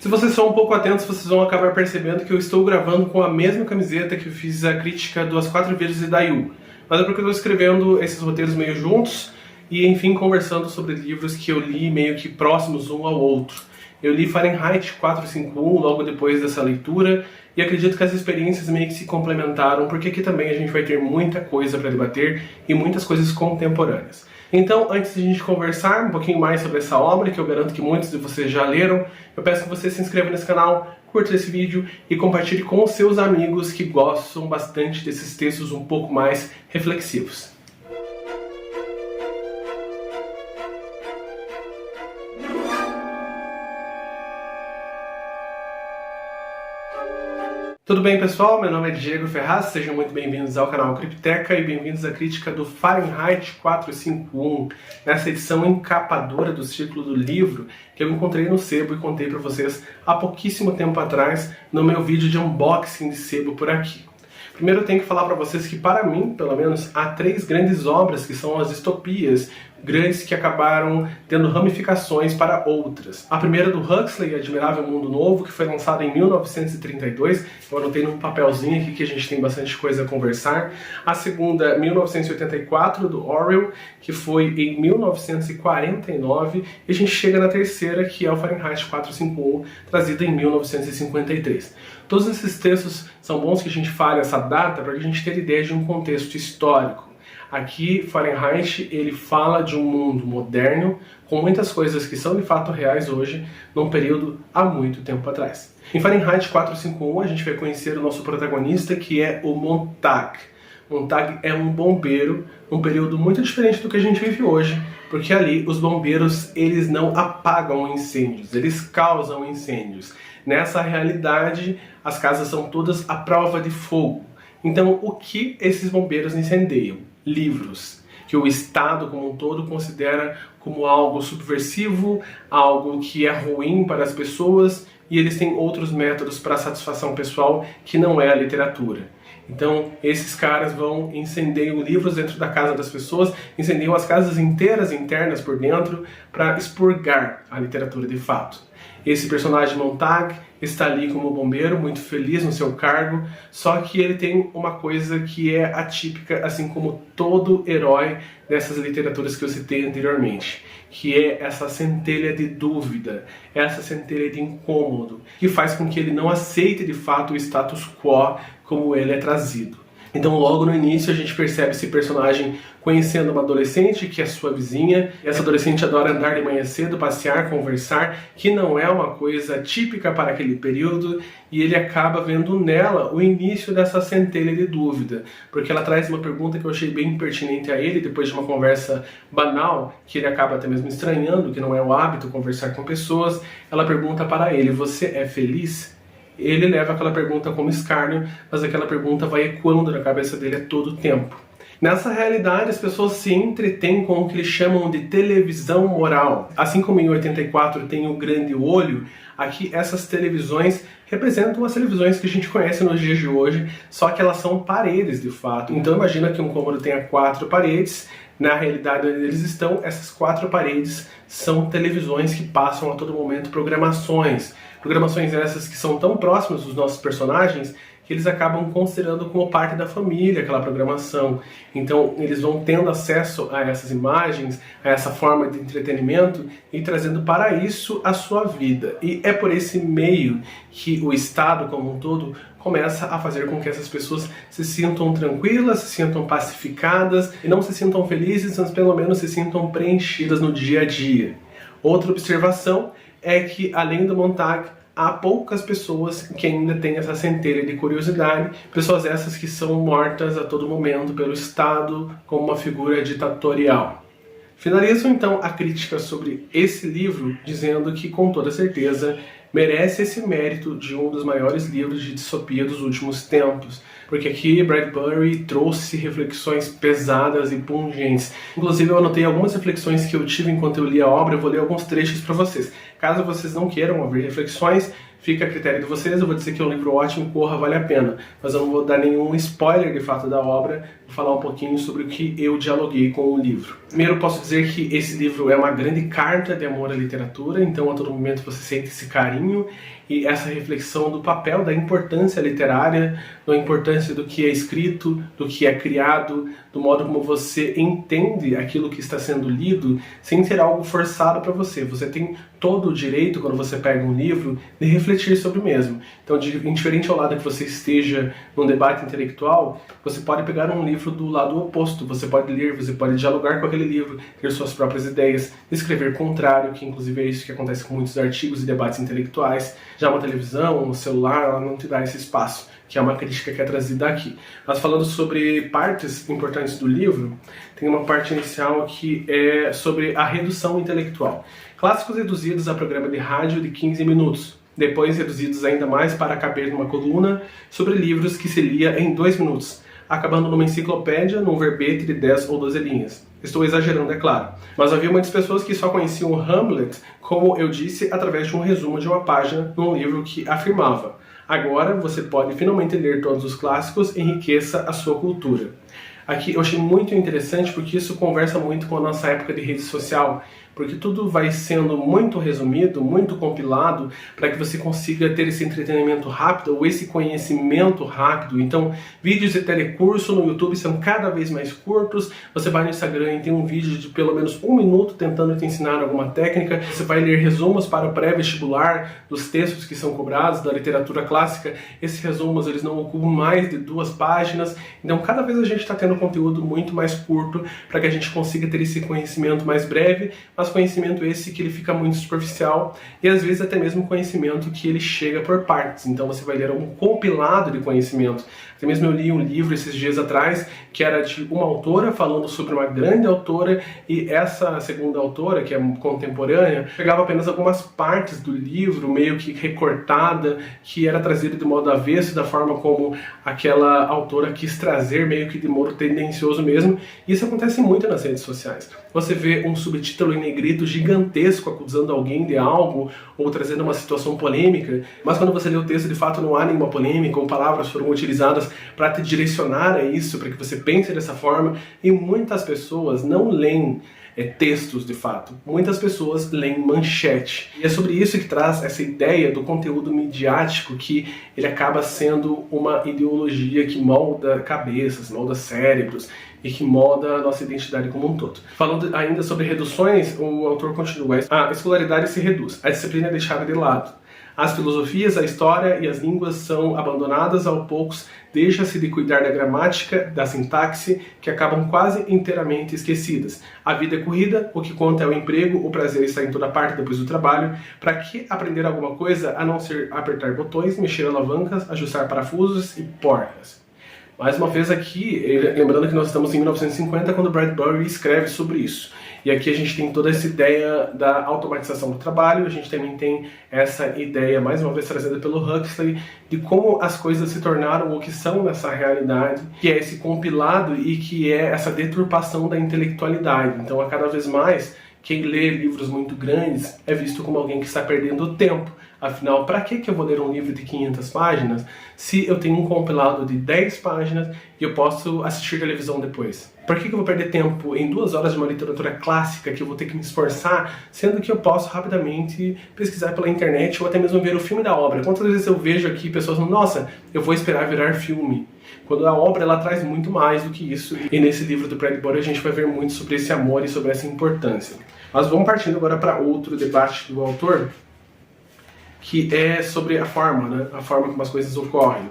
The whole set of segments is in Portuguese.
Se vocês são um pouco atentos, vocês vão acabar percebendo que eu estou gravando com a mesma camiseta que eu fiz a crítica do As Quatro Vidas de Dayu. Mas é porque eu estou escrevendo esses roteiros meio juntos e, enfim, conversando sobre livros que eu li meio que próximos um ao outro. Eu li Fahrenheit 451 logo depois dessa leitura e acredito que as experiências meio que se complementaram, porque aqui também a gente vai ter muita coisa para debater e muitas coisas contemporâneas. Então, antes de a gente conversar um pouquinho mais sobre essa obra, que eu garanto que muitos de vocês já leram, eu peço que você se inscreva nesse canal, curta esse vídeo e compartilhe com os seus amigos que gostam bastante desses textos um pouco mais reflexivos. Tudo bem, pessoal? Meu nome é Diego Ferraz, sejam muito bem-vindos ao canal Cripteca e bem-vindos à crítica do Fahrenheit 451, nessa edição encapadora do Círculo do Livro que eu encontrei no sebo e contei para vocês há pouquíssimo tempo atrás no meu vídeo de unboxing de sebo por aqui. Primeiro eu tenho que falar para vocês que, para mim, pelo menos, há três grandes obras que são as distopias grandes que acabaram tendo ramificações para outras. A primeira do Huxley, Admirável Mundo Novo, que foi lançada em 1932. Eu anotei num papelzinho aqui que a gente tem bastante coisa a conversar. A segunda, 1984, do Orwell, que foi em 1949. E a gente chega na terceira, que é o Fahrenheit 451, trazida em 1953. Todos esses textos são bons que a gente fale essa data para a gente ter ideia de um contexto histórico. Aqui, Fahrenheit, ele fala de um mundo moderno, com muitas coisas que são de fato reais hoje, num período há muito tempo atrás. Em Fahrenheit 451, a gente vai conhecer o nosso protagonista, que é o Montag. Montag é um bombeiro, num período muito diferente do que a gente vive hoje, porque ali os bombeiros, eles não apagam incêndios, eles causam incêndios. Nessa realidade, as casas são todas à prova de fogo. Então, o que esses bombeiros incendeiam? Livros, que o Estado como um todo considera como algo subversivo, algo que é ruim para as pessoas, e eles têm outros métodos para a satisfação pessoal que não é a literatura. Então, esses caras vão incendeiam livros dentro da casa das pessoas, incendeiam as casas inteiras, internas por dentro, para expurgar a literatura de fato. Esse personagem Montag está ali como bombeiro, muito feliz no seu cargo, só que ele tem uma coisa que é atípica, assim como todo herói dessas literaturas que eu citei anteriormente, que é essa centelha de dúvida, essa centelha de incômodo, que faz com que ele não aceite de fato o status quo como ele é trazido. Então logo no início a gente percebe esse personagem conhecendo uma adolescente que é sua vizinha. Essa adolescente adora andar de manhã cedo, passear, conversar, que não é uma coisa típica para aquele período, e ele acaba vendo nela o início dessa centelha de dúvida, porque ela traz uma pergunta que eu achei bem pertinente a ele, depois de uma conversa banal, que ele acaba até mesmo estranhando, que não é o hábito conversar com pessoas. Ela pergunta para ele: "Você é feliz?" Ele leva aquela pergunta como escárnio, mas aquela pergunta vai ecoando na cabeça dele a todo tempo. Nessa realidade, as pessoas se entretêm com o que eles chamam de televisão moral. Assim como em 84 tem o grande olho, aqui essas televisões representam as televisões que a gente conhece nos dias de hoje, só que elas são paredes de fato. Então imagina que um cômodo tenha 4 paredes. Na realidade onde eles estão, essas 4 paredes são televisões que passam a todo momento programações. Programações essas que são tão próximas dos nossos personagens que eles acabam considerando como parte da família aquela programação. Então eles vão tendo acesso a essas imagens, a essa forma de entretenimento e trazendo para isso a sua vida. E é por esse meio que o Estado como um todo começa a fazer com que essas pessoas se sintam tranquilas, se sintam pacificadas e não se sintam felizes, mas pelo menos se sintam preenchidas no dia a dia. Outra observação é que, além do Montag, há poucas pessoas que ainda têm essa centelha de curiosidade, pessoas essas que são mortas a todo momento pelo Estado como uma figura ditatorial. Finalizo então a crítica sobre esse livro dizendo que, com toda certeza, merece esse mérito de um dos maiores livros de distopia dos últimos tempos, porque aqui Bradbury trouxe reflexões pesadas e pungentes. Inclusive eu anotei algumas reflexões que eu tive enquanto eu li a obra, eu vou ler alguns trechos para vocês. Caso vocês não queiram ouvir reflexões, fica a critério de vocês. Eu vou dizer que é um livro ótimo, corra, vale a pena. Mas eu não vou dar nenhum spoiler de fato da obra, vou falar um pouquinho sobre o que eu dialoguei com o livro. Primeiro, posso dizer que esse livro é uma grande carta de amor à literatura, então a todo momento você sente esse carinho e essa reflexão do papel, da importância literária, da importância do que é escrito, do que é criado, do modo como você entende aquilo que está sendo lido, sem ser algo forçado para você. Você tem todo o direito, quando você pega um livro, de refletir sobre o mesmo. Então, indiferente ao lado que você esteja num debate intelectual, você pode pegar um livro do lado oposto, você pode ler, você pode dialogar com aquele livro, ter suas próprias ideias, escrever contrário, que inclusive é isso que acontece com muitos artigos e debates intelectuais. Já uma televisão, um celular, ela não te dá esse espaço, que é uma crítica que é trazida aqui. Mas falando sobre partes importantes do livro, tem uma parte inicial que é sobre a redução intelectual. Clássicos reduzidos a programa de rádio de 15 minutos, depois reduzidos ainda mais para caber numa coluna sobre livros que se lia em 2 minutos, acabando numa enciclopédia, num verbete de 10 ou 12 linhas. Estou exagerando, é claro. Mas havia muitas pessoas que só conheciam o Hamlet, como eu disse, através de um resumo de uma página num livro que afirmava: agora você pode finalmente ler todos os clássicos e enriqueça a sua cultura. Aqui eu achei muito interessante porque isso conversa muito com a nossa época de rede social, porque tudo vai sendo muito resumido, muito compilado, para que você consiga ter esse entretenimento rápido ou esse conhecimento rápido. Então, vídeos de telecurso no YouTube são cada vez mais curtos. Você vai no Instagram e tem um vídeo de pelo menos 1 minuto tentando te ensinar alguma técnica. Você vai ler resumos para o pré-vestibular dos textos que são cobrados, da literatura clássica. Esses resumos eles não ocupam mais de 2 páginas. Então, cada vez a gente está tendo conteúdo muito mais curto para que a gente consiga ter esse conhecimento mais breve, mas conhecimento esse que ele fica muito superficial e às vezes até mesmo conhecimento que ele chega por partes. Então você vai ler um compilado de conhecimento. Até mesmo eu li um livro esses dias atrás que era de uma autora falando sobre uma grande autora, e essa segunda autora, que é contemporânea, pegava apenas algumas partes do livro, meio que recortada, que era trazida de modo avesso, da forma como aquela autora quis trazer, meio que de modo tendencioso mesmo. E isso acontece muito nas redes sociais. Você vê um subtítulo em negrito gigantesco acusando alguém de algo ou trazendo uma situação polêmica, mas quando você lê o texto de fato não há nenhuma polêmica ou palavras foram utilizadas para te direcionar a isso, para que você pense dessa forma. E muitas pessoas não leem textos de fato, muitas pessoas leem manchete. E é sobre isso que traz essa ideia do conteúdo midiático, que ele acaba sendo uma ideologia que molda cabeças, molda cérebros e que molda a nossa identidade como um todo. Falando ainda sobre reduções, o autor continua: a escolaridade se reduz, a disciplina é deixada de lado. As filosofias, a história e as línguas são abandonadas aos poucos, deixa-se de cuidar da gramática, da sintaxe, que acabam quase inteiramente esquecidas. A vida é corrida, o que conta é o emprego, o prazer está em toda parte depois do trabalho. Para que aprender alguma coisa a não ser apertar botões, mexer alavancas, ajustar parafusos e porcas? Mais uma vez aqui, lembrando que nós estamos em 1950, quando Bradbury escreve sobre isso. E aqui a gente tem toda essa ideia da automatização do trabalho, a gente também tem essa ideia, mais uma vez trazida pelo Huxley, de como as coisas se tornaram o que são nessa realidade, que é esse compilado e que é essa deturpação da intelectualidade. Então, a cada vez mais, quem lê livros muito grandes é visto como alguém que está perdendo tempo. Afinal, para que eu vou ler um livro de 500 páginas se eu tenho um compilado de 10 páginas e eu posso assistir televisão depois? Por que eu vou perder tempo em 2 horas de uma literatura clássica que eu vou ter que me esforçar, sendo que eu posso rapidamente pesquisar pela internet ou até mesmo ver o filme da obra? Quantas vezes eu vejo aqui pessoas falando: nossa, eu vou esperar virar filme, quando a obra ela traz muito mais do que isso. E nesse livro do Bradbury a gente vai ver muito sobre esse amor e sobre essa importância. Mas vamos partindo agora para outro debate do autor, que é sobre a forma, né? A forma como as coisas ocorrem.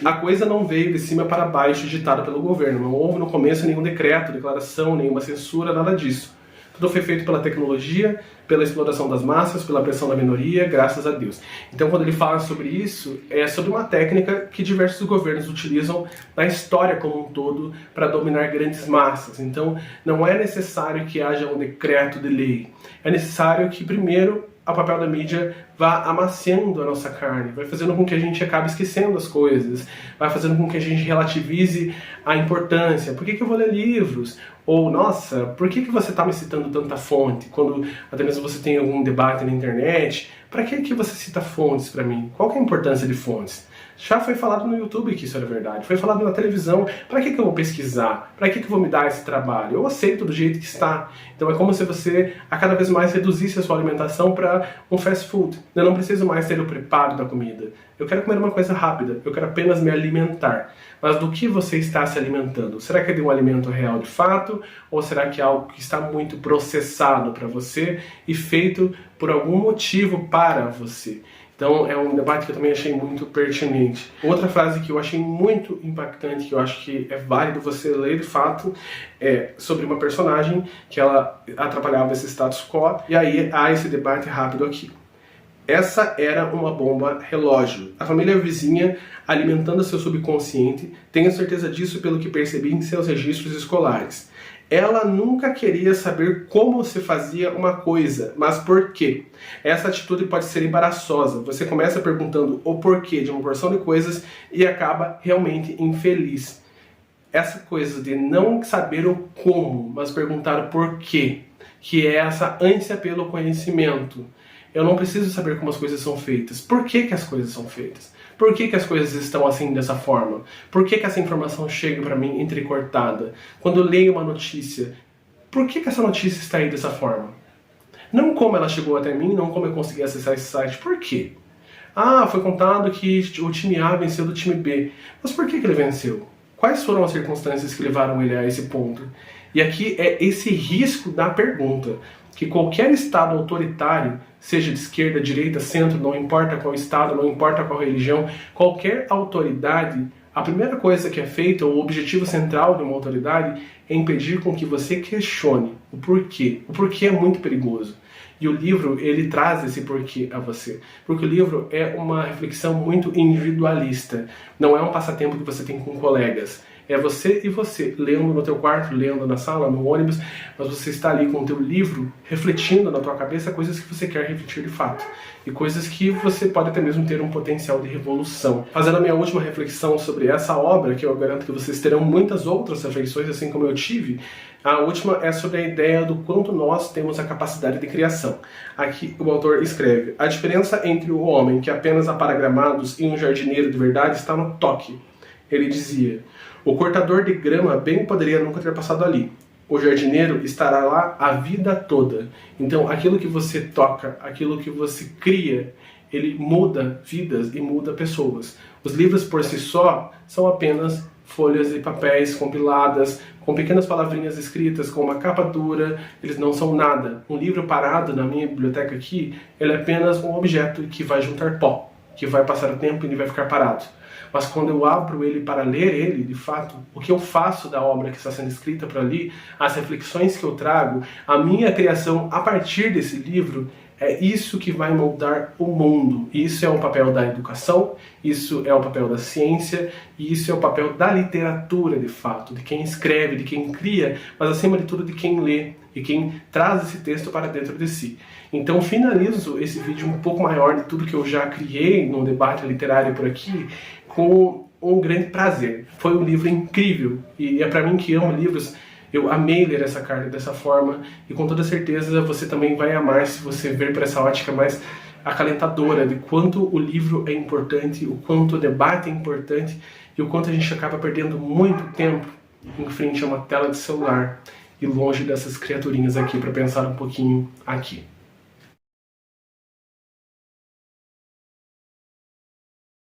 A coisa não veio de cima para baixo ditada pelo governo, não houve no começo nenhum decreto, declaração, nenhuma censura, nada disso. Tudo foi feito pela tecnologia, pela exploração das massas, pela pressão da minoria, graças a Deus. Então, quando ele fala sobre isso, é sobre uma técnica que diversos governos utilizam na história como um todo para dominar grandes massas. Então, não é necessário que haja um decreto de lei. É necessário que, primeiro, o papel da mídia vá amaciando a nossa carne, vai fazendo com que a gente acabe esquecendo as coisas, vai fazendo com que a gente relativize a importância. Por que eu vou ler livros? Ou, nossa, por que você está me citando tanta fonte? Quando até mesmo você tem algum debate na internet, para que você cita fontes para mim? Qual que é a importância de fontes? Já foi falado no YouTube que isso era verdade, foi falado na televisão. Para que eu vou pesquisar? Para que eu vou me dar esse trabalho? Eu aceito do jeito que está. Então é como se você a cada vez mais reduzisse a sua alimentação para um fast food. Eu não preciso mais ter o preparo da comida. Eu quero comer uma coisa rápida, eu quero apenas me alimentar. Mas do que você está se alimentando? Será que é de um alimento real de fato? Ou será que é algo que está muito processado para você e feito por algum motivo para você? Então é um debate que eu também achei muito pertinente. Outra frase que eu achei muito impactante, que eu acho que é válido você ler de fato, é sobre uma personagem que ela atrapalhava esse status quo. E aí há esse debate rápido aqui. Essa era uma bomba relógio. A família vizinha alimentando seu subconsciente, tenho certeza disso pelo que percebi em seus registros escolares. Ela nunca queria saber como se fazia uma coisa, mas por quê. Essa atitude pode ser embaraçosa. Você começa perguntando o porquê de uma porção de coisas e acaba realmente infeliz. Essa coisa de não saber o como, mas perguntar o porquê, que é essa ânsia pelo conhecimento. Eu não preciso saber como as coisas são feitas. Por que as coisas são feitas? Por que as coisas estão assim, dessa forma? Por que essa informação chega para mim entrecortada? Quando eu leio uma notícia, por que essa notícia está aí dessa forma? Não como ela chegou até mim, não como eu consegui acessar esse site. Por quê? Ah, foi contado que o time A venceu do time B. Mas por que ele venceu? Quais foram as circunstâncias que levaram ele a esse ponto? E aqui é esse risco da pergunta, que qualquer estado autoritário, seja de esquerda, direita, centro, não importa qual estado, não importa qual religião, qualquer autoridade, a primeira coisa que é feita, o objetivo central de uma autoridade, é impedir com que você questione o porquê. O porquê é muito perigoso. E o livro, ele traz esse porquê a você. Porque o livro é uma reflexão muito individualista. Não é um passatempo que você tem com colegas. É você e você, lendo no teu quarto, lendo na sala, no ônibus, mas você está ali com o teu livro, refletindo na tua cabeça coisas que você quer refletir de fato. E coisas que você pode até mesmo ter um potencial de revolução. Fazendo a minha última reflexão sobre essa obra, que eu garanto que vocês terão muitas outras reflexões, assim como eu tive, a última é sobre a ideia do quanto nós temos a capacidade de criação. Aqui o autor escreve: a diferença entre o homem que apenas apara gramados e um jardineiro de verdade está no toque. Ele dizia: o cortador de grama bem poderia nunca ter passado ali. O jardineiro estará lá a vida toda. Então, aquilo que você toca, aquilo que você cria, ele muda vidas e muda pessoas. Os livros por si só são apenas folhas e papéis compiladas, com pequenas palavrinhas escritas, com uma capa dura, eles não são nada. Um livro parado na minha biblioteca aqui, ele é apenas um objeto que vai juntar pó, que vai passar o tempo e ele vai ficar parado. Mas quando eu abro ele para ler ele, de fato, o que eu faço da obra que está sendo escrita por ali, as reflexões que eu trago, a minha criação a partir desse livro, é isso que vai moldar o mundo. Isso é o papel da educação, isso é o papel da ciência, e isso é o papel da literatura, de fato, de quem escreve, de quem cria, mas acima de tudo de quem lê e quem traz esse texto para dentro de si. Então finalizo esse vídeo um pouco maior de tudo que eu já criei no debate literário por aqui, com um grande prazer. Foi um livro incrível, e é para mim que amo livros. Eu amei ler essa carta dessa forma, e com toda certeza você também vai amar se você ver por essa ótica mais acalentadora de quanto o livro é importante, o quanto o debate é importante e o quanto a gente acaba perdendo muito tempo em frente a uma tela de celular e longe dessas criaturinhas aqui para pensar um pouquinho aqui.